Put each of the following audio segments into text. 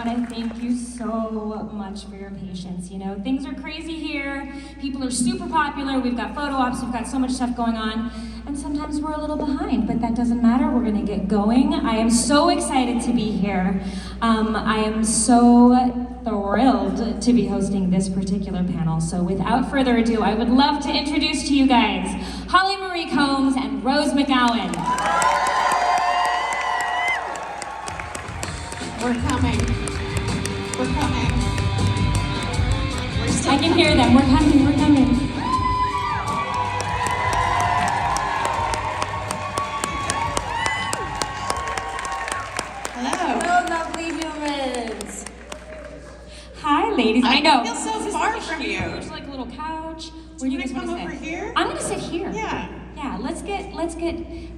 want to thank you so much for your patience. You know, things are crazy here. People are super popular. We've got photo ops. We've got so much stuff going on. And sometimes we're a little behind, but that doesn't matter. We're going to get going. I am so excited to be here. I am so thrilled to be hosting this particular panel. So without further ado, I would love to introduce to you guys Holly Marie Combs and Rose McGowan. We're coming. We're coming. I can hear them. We're coming. We're coming. Hello. Hello, lovely humans. Hi, ladies. I know. I feel so This is far like from huge, you. like a little couch. Do you want to come over here? I'm gonna sit here. Yeah. Yeah. Let's get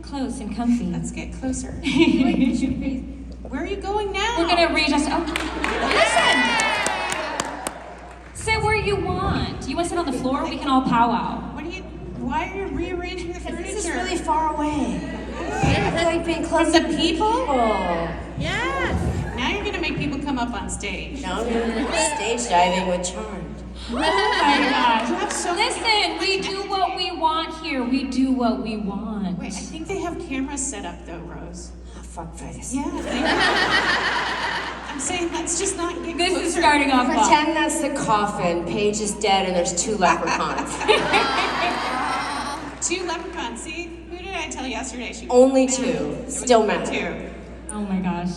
close and comfy. Let's get closer. We're Where are you going now? gonna readjust. Oh, listen. Sit where you want. You want to sit on the floor? We can all powwow. Why are you rearranging the furniture? This is really far away. I feel like being close From to the people? Yes. Now you're gonna make people come up on stage. Now I'm doing stage diving with Charmed. Oh my gosh. You have so Listen, we do what we want here. We do what we want. Wait, I think they have cameras set up though, Rose. Oh, fuck this. Yeah. I'm saying let's just not get This closer. is starting off well. Pretend that's the coffin. Paige is dead and there's 2 leprechauns. 2 leprechauns. See, who did I tell yesterday? She was Only mad. 2. There was Still only mad. 2. Oh my gosh.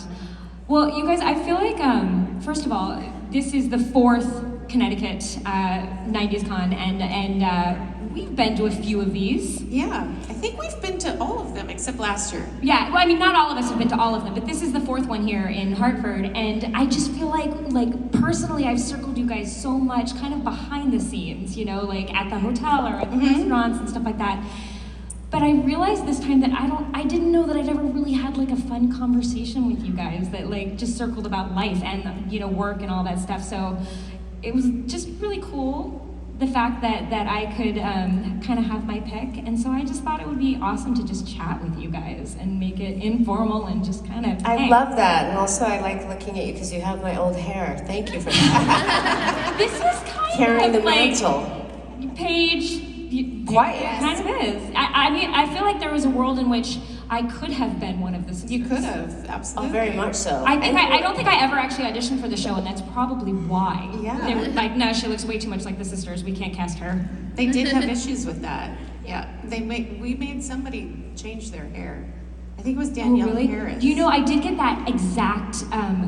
Well, you guys, I feel like, first of all, this is the 4th Connecticut 90s Con, and we've been to a few of these. Yeah, I think we've been to all of them except last year. Yeah, well, I mean, not all of us have been to all of them, but this is the 4th one here in Hartford, and I just feel like personally, I've circled you guys so much, kind of behind the scenes, you know, like at the hotel or at the restaurants and stuff like that. But I realized this time that I didn't know that I'd ever really had like a fun conversation with you guys that like just circled about life and, you know, work and all that stuff. So it was just really cool, the fact that I could kind of have my pick. And so I just thought it would be awesome to just chat with you guys and make it informal and just kind of, I love that. And also I like looking at you because you have my old hair. Thank you for that. This is kind Carrying of the like mantle. Paige. Quiet. It kind of is. I mean, I feel like there was a world in which I could have been one of the sisters. You could have, Oh, absolutely. very much so. I don't think I ever actually auditioned for the show, and that's probably why. Yeah. They were like, no, she looks way too much like the sisters. We can't cast her. They did have issues with that. Yeah, we made somebody change their hair. I think it was Danielle Harris. You know, I did get that exact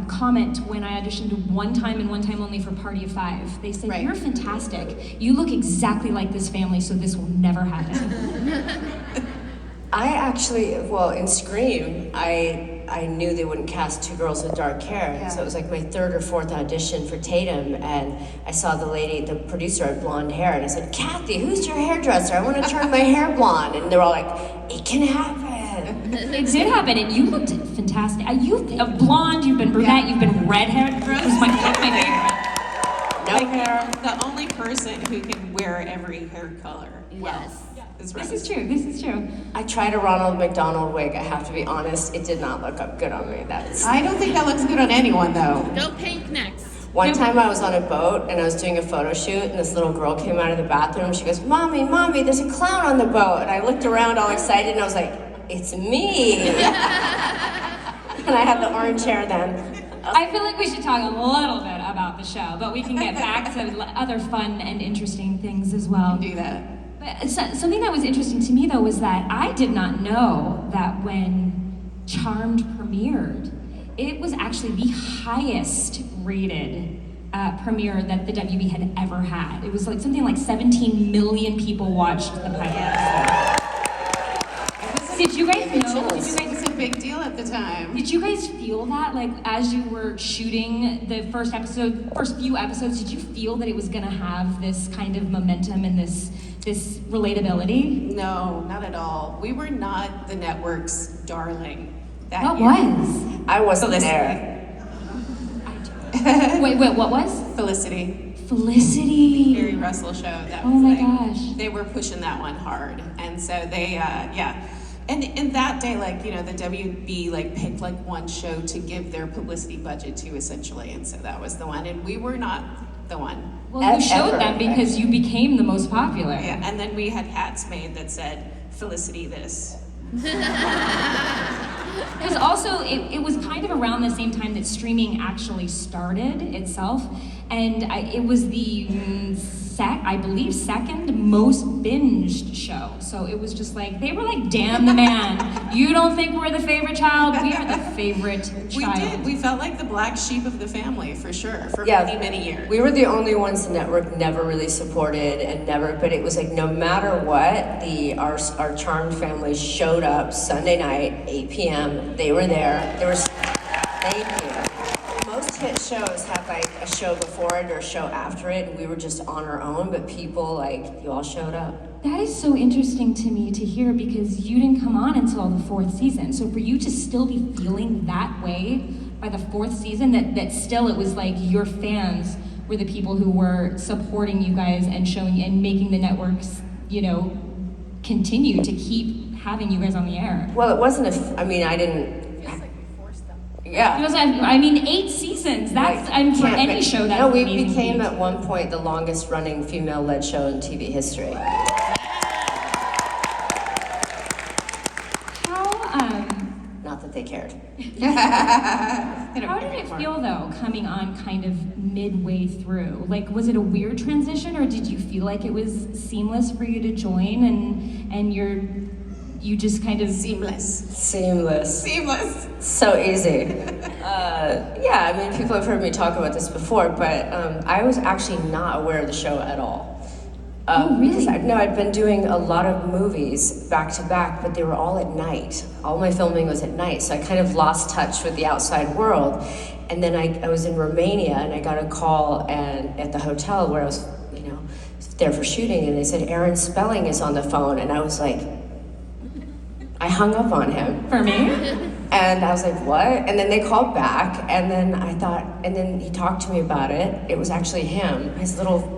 comment when I auditioned one time and one time only for Party of Five. They said, Right. "You're fantastic. You look exactly like this family, so this will never happen." I actually, well, in Scream, I knew they wouldn't cast 2 girls with dark hair. Yeah. So it was like my 3rd or 4th audition for Tatum, and I saw the lady, the producer had blonde hair, and I said, Kathy, who's your hairdresser? I want to turn my hair blonde. And they were all like, it can happen. It did happen, and you looked fantastic. You've blonde, you've been brunette, Yeah. you've been redhead. Rose That's my is favorite. No hair. The only person who can wear every hair color. Yes. Is This Rose. is true. This is true. I tried a Ronald McDonald wig, I have to be honest. It did not look up good on me. That's I don't think that looks good on anyone though. Go pink next. One time I was on a boat and I was doing a photo shoot and this little girl came out of the bathroom. She goes, Mommy, there's a clown on the boat. And I looked around all excited and I was like, it's me. And I had the orange hair then. I feel like we should talk a little bit about the show, but we can get back to other fun and interesting things as well. Do that. But something that was interesting to me, though, was that I did not know that when Charmed premiered, it was actually the highest rated premiere that the WB had ever had. It was like something like 17 million people watched the pilot. Did you guys know? It was a big deal at the time. Did you guys feel that, like, as you were shooting the first few episodes, did you feel that it was gonna have this kind of momentum and this relatability? No, not at all. We were not the network's darling that What year. was? I wasn't Felicity. there. Wait, what was? Felicity. Felicity. Gary Russell show. That Oh was my like, gosh. They were pushing that one hard. And so they, yeah. And that day, like, you know, the WB like picked like one show to give their publicity budget to, essentially, and so that was the one, and we were not the one. Well, you showed Ever. them because you became the most popular. Yeah, and then we had hats made that said Felicity this. Because also, it was kind of around the same time that streaming actually started itself, and it was the I believe second most binged show. So it was just like, they were like, damn the man. You don't think we're the favorite child? We are the favorite We child. did. We felt like the black sheep of the family, for sure, for Yeah. many, many years. We were the only ones the network never really supported and never, but it was like no matter what, our Charmed family showed up Sunday night, 8 p.m. They were there. Thank you. Most hit shows have like a show before it or a show after it, and we were just on our own, but people, like, you all showed up. That is so interesting to me to hear, because you didn't come on until the 4th season. So for you to still be feeling that way by the 4th season, that still it was like your fans were the people who were supporting you guys and showing and making the networks, you know, continue to keep having you guys on the air. Well, it wasn't I didn't. Yeah. Because I mean, 8 seasons. That's for Can't any be- show. That's No, we amazing became feat. at one point the longest running female-led show in TV history. How Not that they cared. how did it feel though, coming on kind of midway through? Like, was it a weird transition, or did you feel like it was seamless for you to join and you just kind of Seamless. Seamless. So easy. Yeah, I mean, people have heard me talk about this before, but I was actually not aware of the show at all. Oh, really? Because I'd been doing a lot of movies back to back, but they were all at night. All my filming was at night, so I kind of lost touch with the outside world. And then I was in Romania, and I got a call at the hotel where I was, you know, there for shooting, and they said, Aaron Spelling is on the phone, and I was like, I hung up on him. for me? And I was like, what? And then they called back, and then I thought, and then he talked to me about it. It was actually him, his little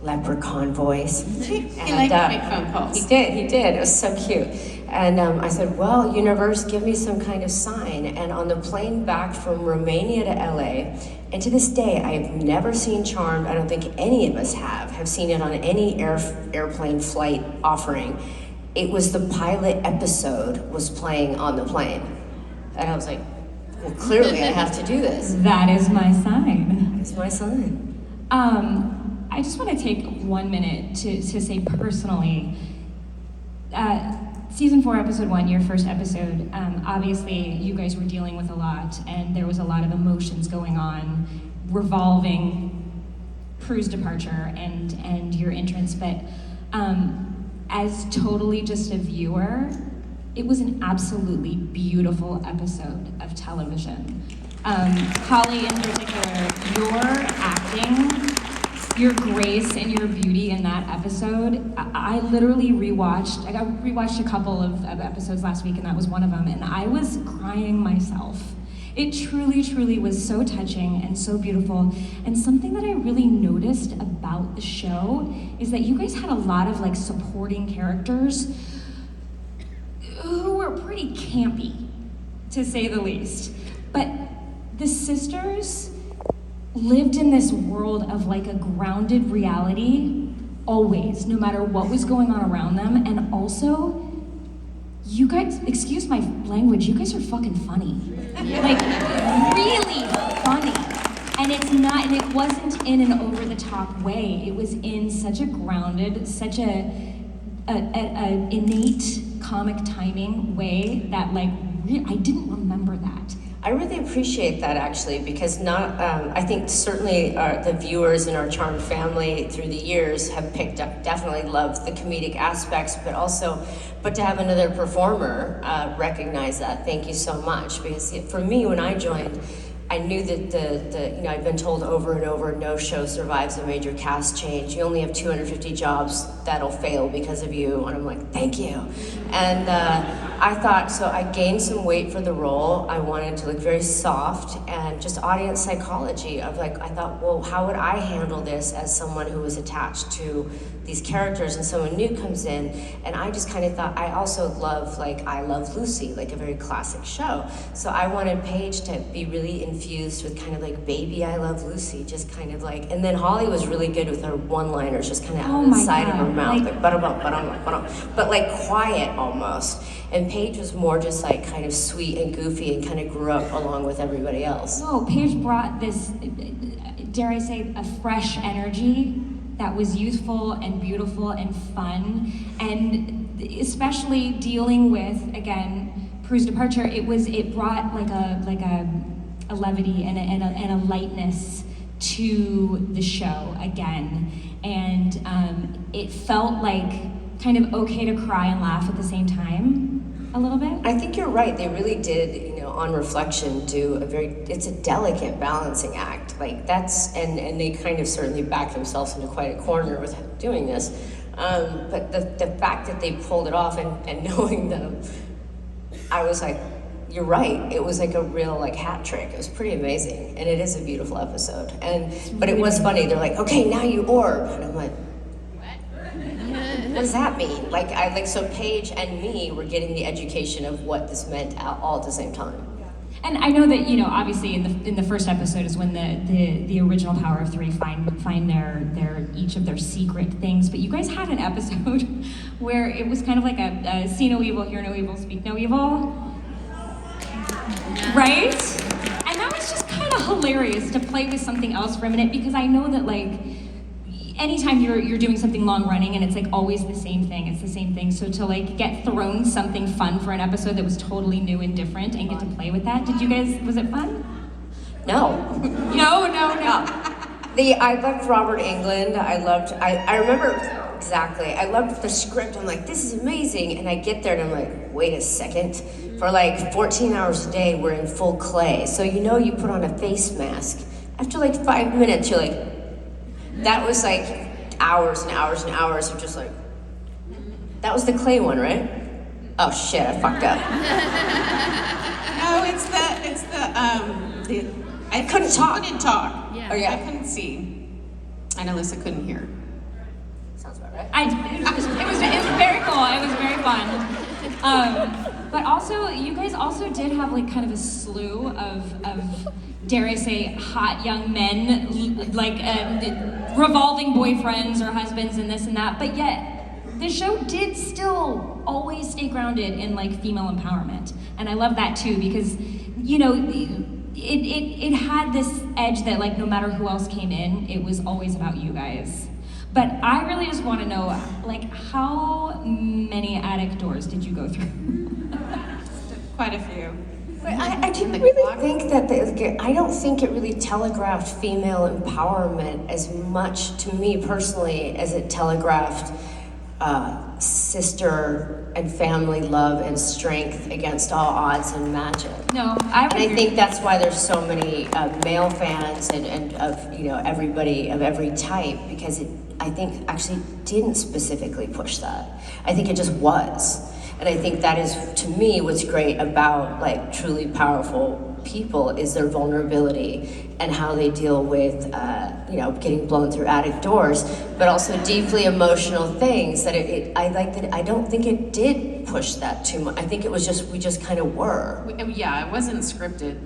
leprechaun voice. He And, liked to make phone calls. He did. It was so cute. And I said, well, universe, give me some kind of sign. And on the plane back from Romania to LA, and to this day, I've never seen Charmed. I don't think any of us have seen it on any airplane flight offering. It was the pilot episode was playing on the plane. And I was like, well, clearly I have to do this. That is my sign. It's my sign. I just want to take 1 minute to say personally, season 4, episode 1, your first episode, obviously you guys were dealing with a lot, and there was a lot of emotions going on revolving Prue's departure and your entrance, but as totally just a viewer, it was an absolutely beautiful episode of television. Holly, in particular, your acting, your grace and your beauty in that episode, I literally rewatched. I rewatched a couple of episodes last week, and that was one of them, and I was crying myself. It truly, truly was so touching and so beautiful. And something that I really noticed about the show is that you guys had a lot of like supporting characters who were pretty campy, to say the least. But the sisters lived in this world of like a grounded reality always, no matter what was going on around them. And also, you guys, excuse my language, you guys are fucking funny. Like, really funny. And it wasn't in an over-the-top way. It was in such a grounded, such a innate comic timing way that like, I didn't remember that. I really appreciate that actually, because I think certainly the viewers in our Charmed family through the years have picked up, definitely loved the comedic aspects, but to have another performer recognize that, thank you so much. Because for me, when I joined, I knew that I'd been told over and over, no show survives a major cast change. You only have 250 jobs that'll fail because of you. And I'm like, thank you. And I thought, so I gained some weight for the role. I wanted to look very soft and just audience psychology of like, I thought, well, how would I handle this as someone who was attached to these characters, and someone new comes in, and I just kind of thought, I also love, like, I Love Lucy, like a very classic show. So I wanted Paige to be really infused with kind of like baby I Love Lucy, just kind of like, and then Holly was really good with her one-liners, just kind of out of the side of her mouth, like ba-da-bum, ba-dum, ba-dum, but like quiet almost. And Paige was more just like kind of sweet and goofy and kind of grew up along with everybody else. No, Paige brought this, dare I say, a fresh energy that was youthful and beautiful and fun, and especially dealing with, again, Prue's departure, it brought like a levity and a lightness to the show again, and it felt like kind of okay to cry and laugh at the same time a little bit. I think you're right. They really did, on reflection, do it's a delicate balancing act. Like and they kind of certainly backed themselves into quite a corner with doing this. But the fact that they pulled it off and knowing them, I was like, you're right. It was like a real like hat trick. It was pretty amazing. And it is a beautiful episode. But it was funny. They're like, okay, now you orb. And I'm like, what does that mean? So Paige and me were getting the education of what this meant all at the same time. And I know that, obviously in the first episode is when the original Power of Three find their each of their secret things. But you guys had an episode where it was kind of like a see no evil, hear no evil, speak no evil. Right? And that was just kind of hilarious to play with something else for a minute, because I know that anytime you're doing something long running and it's like always the same thing, it's the same thing. So to get thrown something fun for an episode that was totally new and different and get to play with that, was it fun? No. No. I loved Robert Englund. I remember exactly. I loved the script. I'm like, this is amazing. And I get there and I'm like, wait a second. For 14 hours a day, we're in full clay. So you put on a face mask. After 5 minutes, you're like, that was hours and hours and hours of just that was the clay one, right? Oh shit, I fucked up. No, it's the I couldn't talk. Yeah. Oh yeah. I couldn't see. And Alyssa couldn't hear. Sounds about right. It was very cool. It was very fun. But also, you guys also did have kind of a slew of dare I say, hot young men, revolving boyfriends or husbands and this and that, but yet the show did still always stay grounded in female empowerment. And I love that too, because, it had this edge that no matter who else came in, it was always about you guys. But I really just want to know, how many attic doors did you go through? Quite a few. But I didn't really think that I don't think it really telegraphed female empowerment as much to me personally as it telegraphed sister and family love and strength against all odds and magic. No, I think that's why there's so many male fans and of everybody of every type, because I think actually didn't specifically push that. I think it just was. And I think that is, to me, what's great about truly powerful people is their vulnerability and how they deal with, getting blown through attic doors, but also deeply emotional things that I like that I don't think it did push that too much. I think it was we just kind of were. Yeah, it wasn't scripted,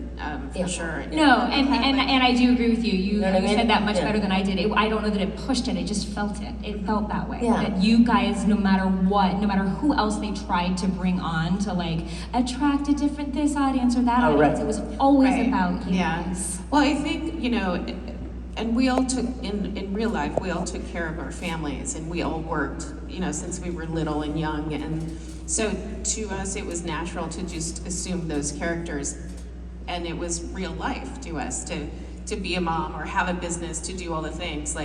for sure. No, and I do agree with you. You said that much Yeah. better than I did. I don't know that it pushed it. It just felt it. It felt that way. Yeah. That you guys, no matter what, no matter who else they tried to bring on to attract a different this audience or that audience, right. it was always Right. about you Yeah. guys. Well, I think, and we all took, in real life, we all took care of our families, and we all worked, since we were little and young. And so to us, it was natural to just assume those characters. And it was real life to us to be a mom or have a business, to do all the things.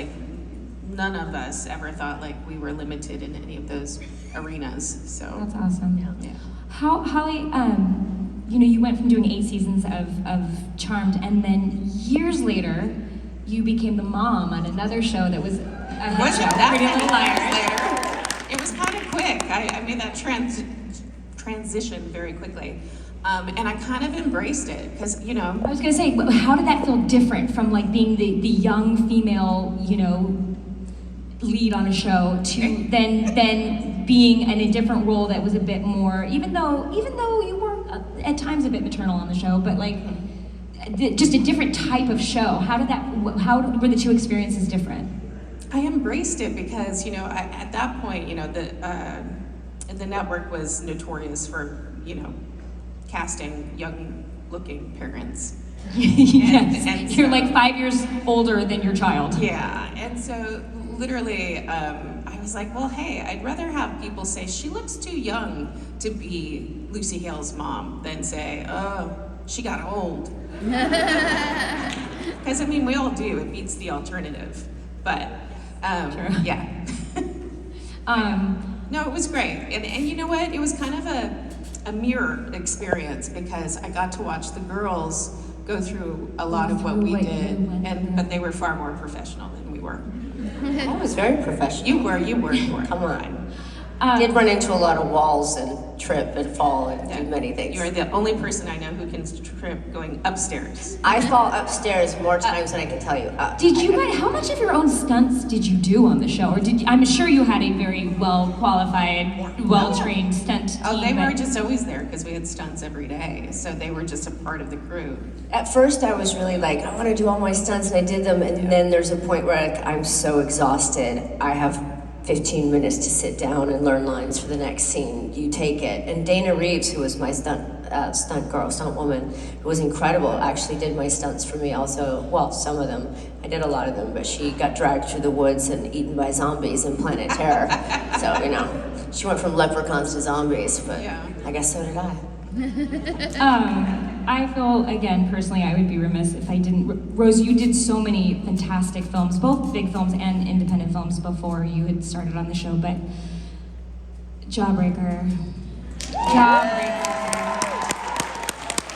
None of us ever thought we were limited in any of those arenas. So That's awesome. yeah. How, Holly, you went from doing 8 seasons of Charmed, and then years later, you became the mom on another show that was a hit Wasn't show, that Pretty many Little years Liars. later? It was kind of quick. I made that transition very quickly. And I kind of embraced it because, I was gonna say, how did that feel different from being the young female, lead on a show to then being in a different role that was a bit more, even though you were at times a bit maternal on the show, but like just a different type of show. How were the two experiences different? I embraced it because, at that point, the network was notorious for, casting young-looking parents. Yes, and you're so- like 5 years older than your child. Yeah, and so literally, I was like, well, hey, I'd rather have people say she looks too young to be Lucy Hale's mom than say, oh, she got old. Because we all do. It beats the alternative. But True. yeah. No, it was great, and you know what? It was kind of a mirror experience because I got to watch the girls go through a lot of what we What you did, went through. but they were far more professional than we were. I was very professional. You were. Come on. Did run into a lot of walls and trip and fall and do many things. You're the only person I know who can trip going upstairs. I fall upstairs more times than I can tell you. Did you guys? How much of your own stunts did you do on the show, or I'm sure you had a very well qualified, well trained stunt team. Oh, they were but- just always there because we had stunts every day, so they were just a part of the crew. At first, I was really like, I want to do all my stunts, and I did them. And then there's a point where I'm so exhausted. I have 15 minutes to sit down and learn lines for the next scene. You take it. And Dana Reeves, who was my stunt woman, who was incredible, actually did my stunts for me also. Well, some of them. I did a lot of them, but she got dragged through the woods and eaten by zombies in Planet Terror. So, she went from leprechauns to zombies, but Yeah. I guess so did I. I feel, again, personally, I would be remiss if I didn't. Rose, you did so many fantastic films, both big films and independent films before you had started on the show, but Jawbreaker.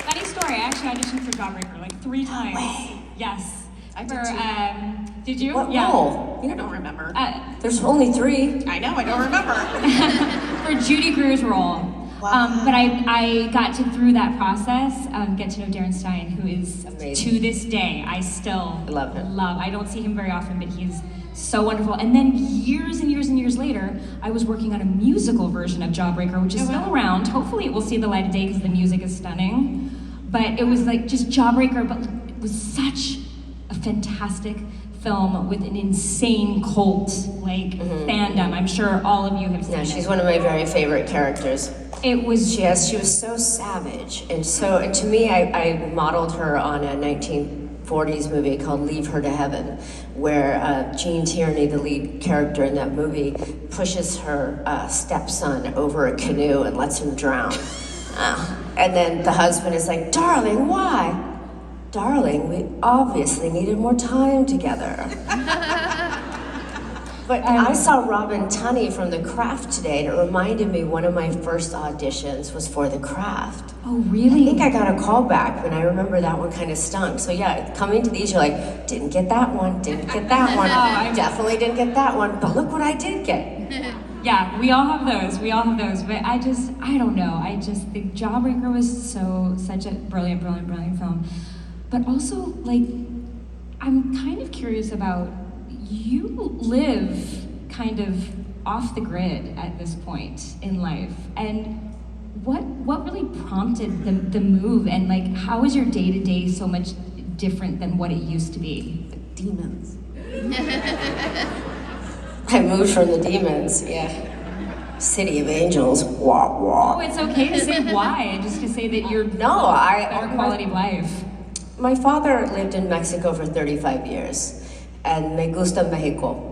Funny story, I actually auditioned for Jawbreaker like 3 times. Yes. I did too. Did you? What Yeah. role? I don't remember. There's only 3. I know, I don't remember. For Judy Greer's role. Wow. But I got to, through that process, get to know Darren Stein, who is, Amazing. to this day, I still Love him. I don't see him very often, but he's so wonderful. And then years and years and years later, I was working on a musical version of Jawbreaker, which is still around. Hopefully it will see the light of day because the music is stunning. But it was like just Jawbreaker, but it was such a fantastic film with an insane cult fandom. I'm sure all of you have seen Yeah, it. she's one of my very favorite characters. It was She was so savage, and to me, I modeled her on a 1940s movie called Leave Her to Heaven, where Gene Tierney, the lead character in that movie, pushes her stepson over a canoe and lets him drown. And then the husband is like, "Darling, why?" "Darling, we obviously needed more time together." But I saw Robin Tunney from The Craft today, and it reminded me one of my first auditions was for The Craft. Oh, I really? think I got a call back, and I remember that one kind of stung. So yeah, coming to these, you're like, didn't get that one, didn't get that one, definitely didn't get that one, but look what I did get. Yeah, we all have those. But I don't know. I just think Jawbreaker was such a brilliant film. But also, I'm kind of curious about, you live kind of off the grid at this point in life, and what really prompted the move, and how is your day-to-day so much different than what it used to be? Demons. I moved from the demons, yeah. City of Angels, wah Oh, wah. it's okay to say why, just to say that you're No, better quality of life. My father lived in Mexico for 35 years, and me gusta Mexico.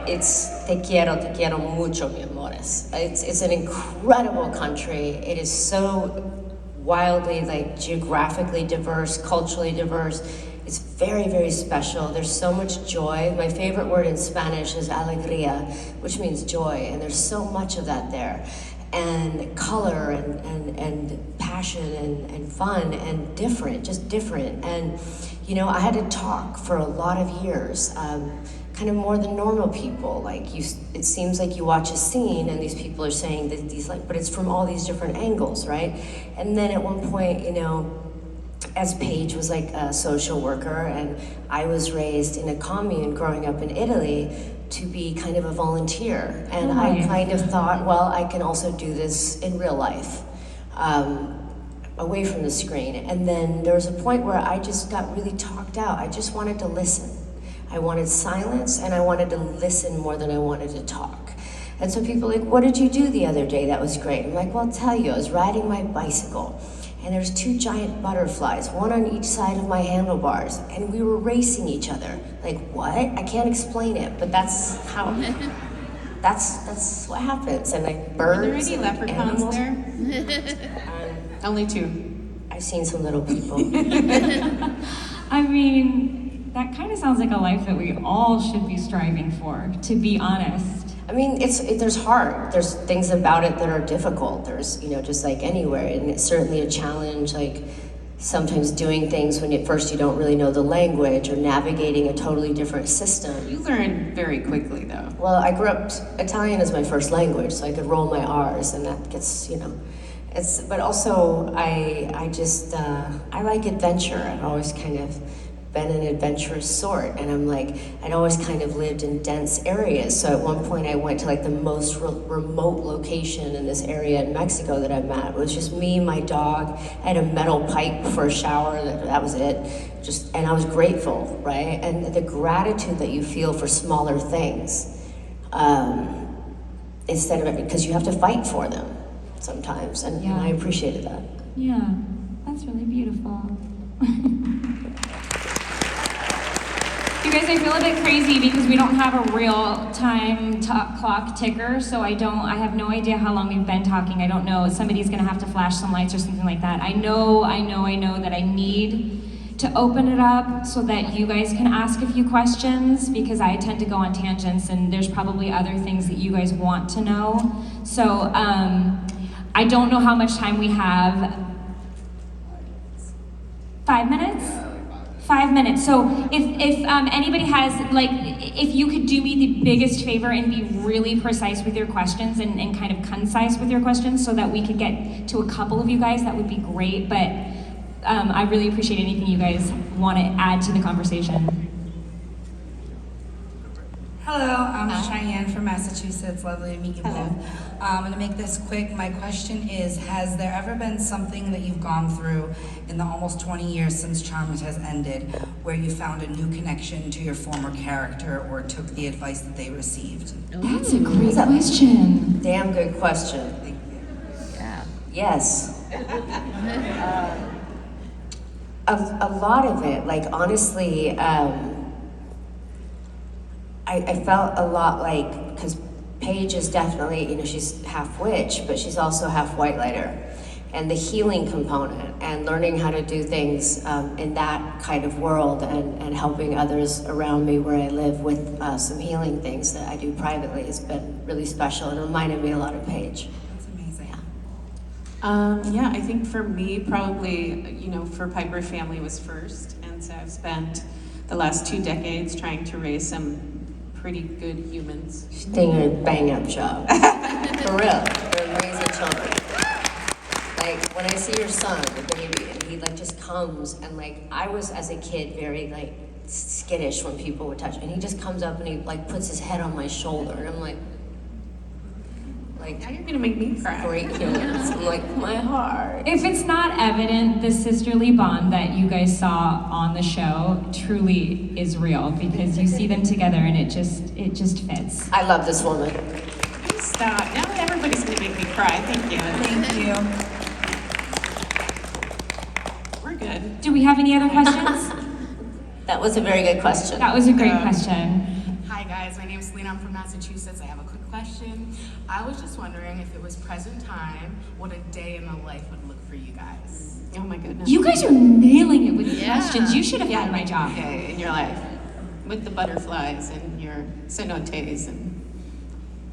It's te quiero mucho, mi amores. It's an incredible country. It is so wildly, geographically diverse, culturally diverse. It's very, very special. There's so much joy. My favorite word in Spanish is alegría, which means joy, and there's so much of that there. And color and passion and fun and just different. And, I had to talk for a lot of years, kind of more than normal people. It seems like you watch a scene and these people are saying that but it's from all these different angles, right? And then at one point, as Paige was like a social worker, and I was raised in a commune growing up in Italy to be kind of a volunteer. And I Nice. kind of thought, well, I can also do this in real life, away from the screen. And then there was a point where I just got really talked out. I just wanted to listen. I wanted silence, and I wanted to listen more than I wanted to talk. And so people were like, what did you do the other day? That was great. I'm like, well, I'll tell you, I was riding my bicycle, and there's 2 giant butterflies, one on each side of my handlebars, and we were racing each other. Like, what? I can't explain it, but that's how, that's what happens. And like birds Were there any and leprechauns animals. there? Only 2. I've seen some little people. I mean, that kind of sounds like a life that we all should be striving for, to be honest. I mean, there's hard. There's things about it that are difficult. There's, just like anywhere, and it's certainly a challenge. Like sometimes doing things when at first you don't really know the language, or navigating a totally different system. You learn very quickly, though. Well, I grew up Italian as my first language, so I could roll my R's, and that gets, It's, but also I just I like adventure. I've always kind of been an adventurous sort, and I'd always kind of lived in dense areas. So at one point I went to like the most remote location in this area in Mexico that I'm at. It was just me, my dog. I had a metal pipe for a shower. That was it. And I was grateful, right? And the gratitude that you feel for smaller things, instead of it, because you have to fight for them sometimes, and I appreciated that. Yeah, that's really beautiful. You guys, I feel a bit crazy because we don't have a real time clock ticker, so I have no idea how long we've been talking. I don't know, somebody's gonna have to flash some lights or something like that. I know that I need to open it up so that you guys can ask a few questions, because I tend to go on tangents and there's probably other things that you guys want to know. So, I don't know how much time we have. 5 minutes? 5 minutes. So if anybody has, if you could do me the biggest favor and be really precise with your questions and kind of concise with your questions so that we could get to a couple of you guys, that would be great. But I really appreciate anything you guys want to add to the conversation. Hello, I'm Cheyenne from Massachusetts. Lovely to meet you both. I'm going to make this quick. My question is, has there ever been something that you've gone through in the almost 20 years since Charmed has ended where you found a new connection to your former character or took the advice that they received? That's a great question. Damn good question. Thank you. Yeah. Yes. A lot of it, honestly, I felt a lot like, because Paige is definitely, she's half witch, but she's also half white lighter. And the healing component and learning how to do things in that kind of world, and helping others around me where I live with some healing things that I do privately has been really special and reminded me a lot of Paige. That's amazing. Yeah, I think for me, probably, for Piper family was first. And so I've spent the last 2 decades trying to raise some pretty good humans. She's doing a bang-up job. For real, for raising children. When I see your son, the baby, and he just comes, and I was as a kid very skittish when people would touch me, and he just comes up and he puts his head on my shoulder, and I'm like Now you're gonna make me cry. great humans. I'm my heart. If it's not evident, the sisterly bond that you guys saw on the show truly is real, because you see them together and it just fits. I love this woman. Stop. Now everybody's gonna make me cry. Thank you. Thank you. We're good. Do we have any other questions? That was a very good question. That was a great question. Hi guys, my name is Selena. I'm from Massachusetts. I have a quick question. I was just wondering if it was present time, what a day in the life would look for you guys. Oh my goodness. You guys are nailing it with the Yeah. questions. You should have had my job. Okay, in your life. With the butterflies and your cenotes and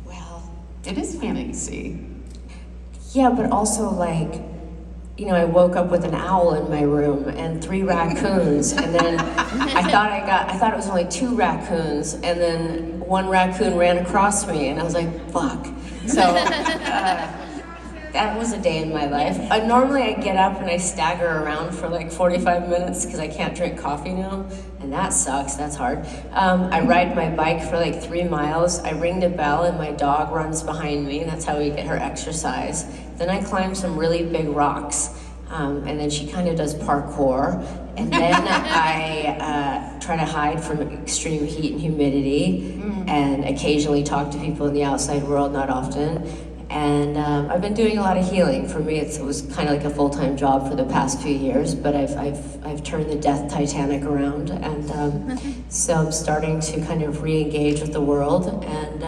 Well, it is fantasy. yeah, but also I woke up with an owl in my room and 3 raccoons, and then I thought it was only 2 raccoons, and then 1 raccoon ran across me, and I was like, fuck. So, that was a day in my life. Normally I get up and I stagger around for like 45 minutes because I can't drink coffee now, and that sucks, that's hard. I ride my bike for like 3 miles, I ring the bell and my dog runs behind me, and that's how we get her exercise. Then I climb some really big rocks, and then she kind of does parkour, and then I try to hide from extreme heat and humidity, and occasionally talk to people in the outside world, not often. And I've been doing a lot of healing. For me, it was kind of like a full-time job for the past few years, but I've turned the death Titanic around, and so I'm starting to kind of re-engage with the world, and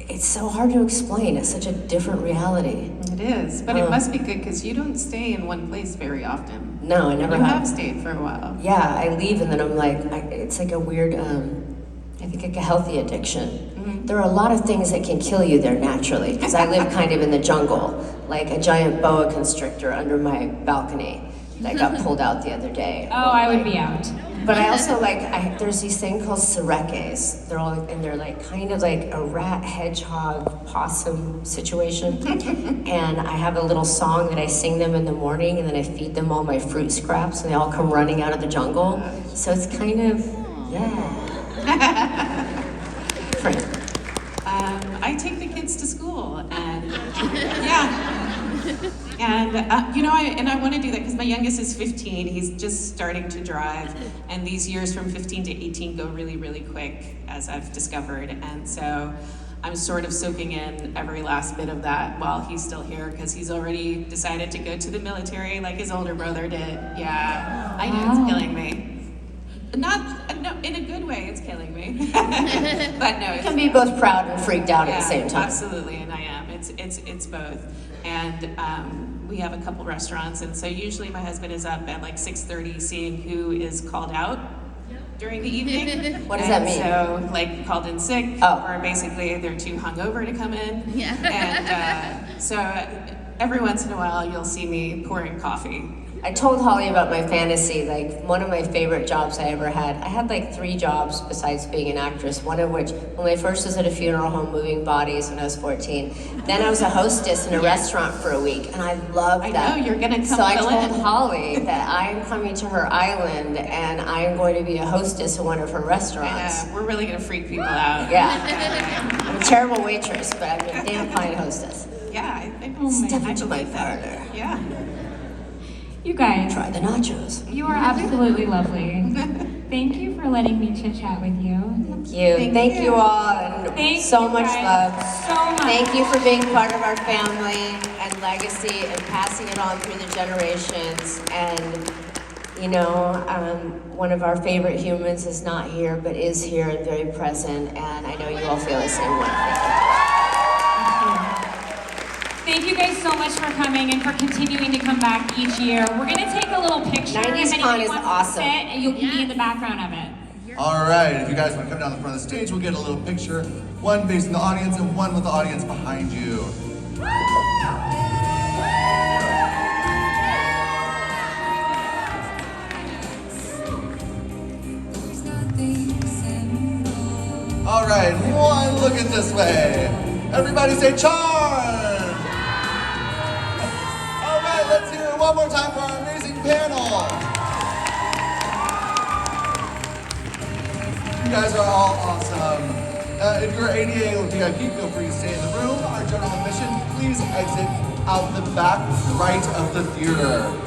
it's so hard to explain. It's such a different reality. It is, but it must be good because you don't stay in one place very often. No, I never You have. have stayed for a while. Yeah, I leave and then I'm like, it's like a weird, I think like a healthy addiction. There are a lot of things that can kill you there naturally, because I live kind of in the jungle, like a giant boa constrictor under my balcony that got pulled out the other day. Oh, I would be out. But I also there's these things called sirikes. They're like kind of like a rat, hedgehog, possum situation. And I have a little song that I sing them in the morning, and then I feed them all my fruit scraps, and they all come running out of the jungle. So it's kind of, yeah. Different. I take the kids to school, and yeah. And I want to do that because my youngest is 15. He's just starting to drive, and these years from 15 to 18 go really, really quick, as I've discovered. And so I'm sort of soaking in every last bit of that while he's still here, because he's already decided to go to the military like his older brother did. Yeah, I know, it's killing me. No, in a good way, it's killing me. But no, You can be both proud and freaked out at the same time. Absolutely, and I am. It's both. And we have a couple restaurants, and so usually my husband is up at like 6:30 seeing who is called out during the evening. What does that mean? So like called in sick, or basically they're too hungover to come in. Yeah. And so every once in a while you'll see me pouring coffee. I told Holly about my fantasy, like one of my favorite jobs I ever had. I had like 3 jobs besides being an actress, one of which, well, my first was at a funeral home moving bodies when I was 14. Then I was a hostess in a restaurant for a week, and I loved that. I know, you're gonna come So I fill told in. Holly that I am coming to her island, and I am going to be a hostess in one of her restaurants. We're really gonna freak people out. Yeah. I'm a terrible waitress, but I'm a damn fine hostess. Yeah, Step I into my believe that. parlor. Yeah. You guys, Try the nachos. you are absolutely lovely. Thank you for letting me chit chat with you. Thank you all, and Thank so you much guys love. so much. Thank you for being part of our family and legacy and passing it on through the generations. And, one of our favorite humans is not here, but is here and very present. And I know you all feel the same way. Thank you guys so much for coming and for continuing to come back each year. We're gonna take a little picture. 90s if anybody Con is wants to awesome. sit, and you can be in the background of it. All right, if you guys want to come down the front of the stage, we'll get a little picture, one facing the audience and one with the audience behind you. All right, one looking this way. Everybody say charm! All right, let's hear it one more time for our amazing panel. You guys are all awesome. If you're ADA or VIP, feel free to stay in the room. Our general admission, please exit out the back right of the theater.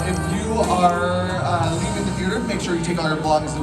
If you are leaving the theater, make sure you take all your belongings